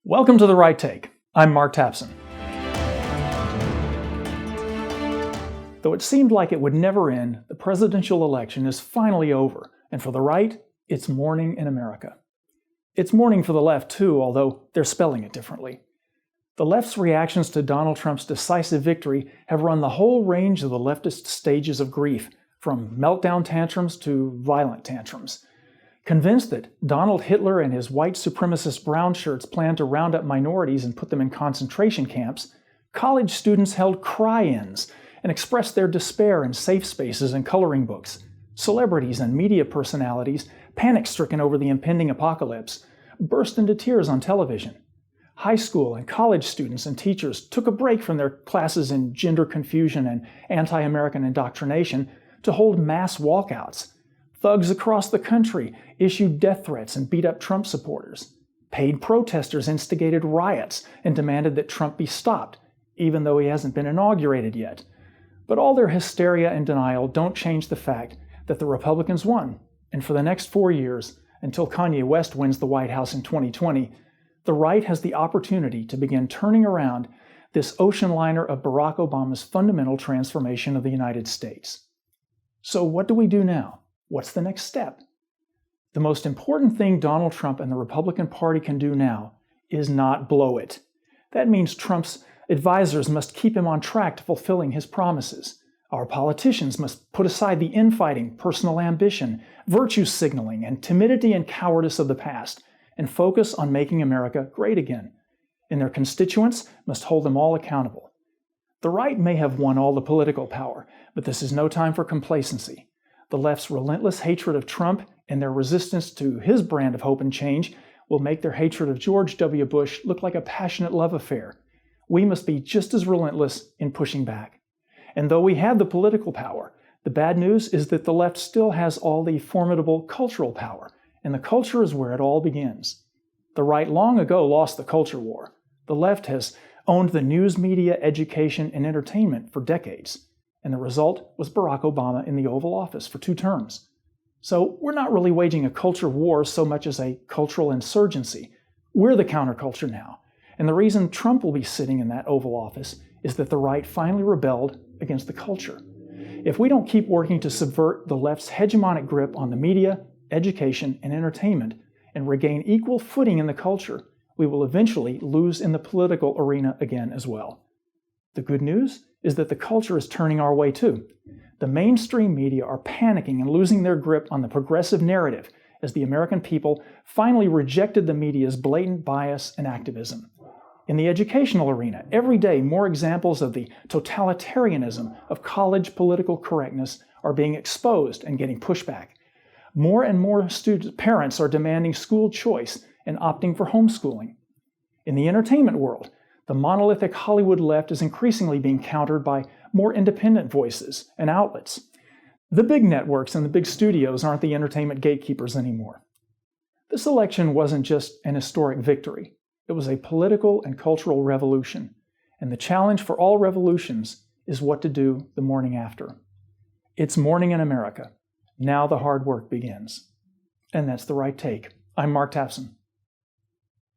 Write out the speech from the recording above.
Welcome to The Right Take. I'm Mark Tapson. Though it seemed like it would never end, the presidential election is finally over, and for the right, it's morning in America. It's morning for the left too, although they're spelling it differently. The left's reactions to Donald Trump's decisive victory have run the whole range of the leftist stages of grief, from meltdown tantrums to violent tantrums. Convinced that Donald Hitler and his white supremacist brown shirts planned to round up minorities and put them in concentration camps, college students held cry-ins and expressed their despair in safe spaces and coloring books. Celebrities and media personalities, panic-stricken over the impending apocalypse, burst into tears on television. High school and college students and teachers took a break from their classes in gender confusion and anti-American indoctrination to hold mass walkouts. Thugs across the country issued death threats and beat up Trump supporters. Paid protesters instigated riots and demanded that Trump be stopped, even though he hasn't been inaugurated yet. But all their hysteria and denial don't change the fact that the Republicans won, and for the next 4 years, until Kanye West wins the White House in 2020, the right has the opportunity to begin turning around this ocean liner of Barack Obama's fundamental transformation of the United States. So what do we do now? What's the next step? The most important thing Donald Trump and the Republican Party can do now is not blow it. That means Trump's advisors must keep him on track to fulfilling his promises. Our politicians must put aside the infighting, personal ambition, virtue signaling, and timidity and cowardice of the past and focus on making America great again. And their constituents must hold them all accountable. The right may have won all the political power, but this is no time for complacency. The left's relentless hatred of Trump and their resistance to his brand of hope and change will make their hatred of George W. Bush look like a passionate love affair. We must be just as relentless in pushing back. And though we have the political power, the bad news is that the left still has all the formidable cultural power, and the culture is where it all begins. The right long ago lost the culture war. The left has owned the news media, education, and entertainment for decades. And the result was Barack Obama in the Oval Office for 2 terms. So we're not really waging a culture war so much as a cultural insurgency. We're the counterculture now. And the reason Trump will be sitting in that Oval Office is that the right finally rebelled against the culture. If we don't keep working to subvert the left's hegemonic grip on the media, education, and entertainment and regain equal footing in the culture, we will eventually lose in the political arena again as well. The good news is that the culture is turning our way too. The mainstream media are panicking and losing their grip on the progressive narrative as the American people finally rejected the media's blatant bias and activism. In the educational arena, every day more examples of the totalitarianism of college political correctness are being exposed and getting pushback. More and more parents are demanding school choice and opting for homeschooling. In the entertainment world, the monolithic Hollywood left is increasingly being countered by more independent voices and outlets. The big networks and the big studios aren't the entertainment gatekeepers anymore. This election wasn't just an historic victory. It was a political and cultural revolution. And the challenge for all revolutions is what to do the morning after. It's morning in America. Now the hard work begins. And that's The Right Take. I'm Mark Tapson.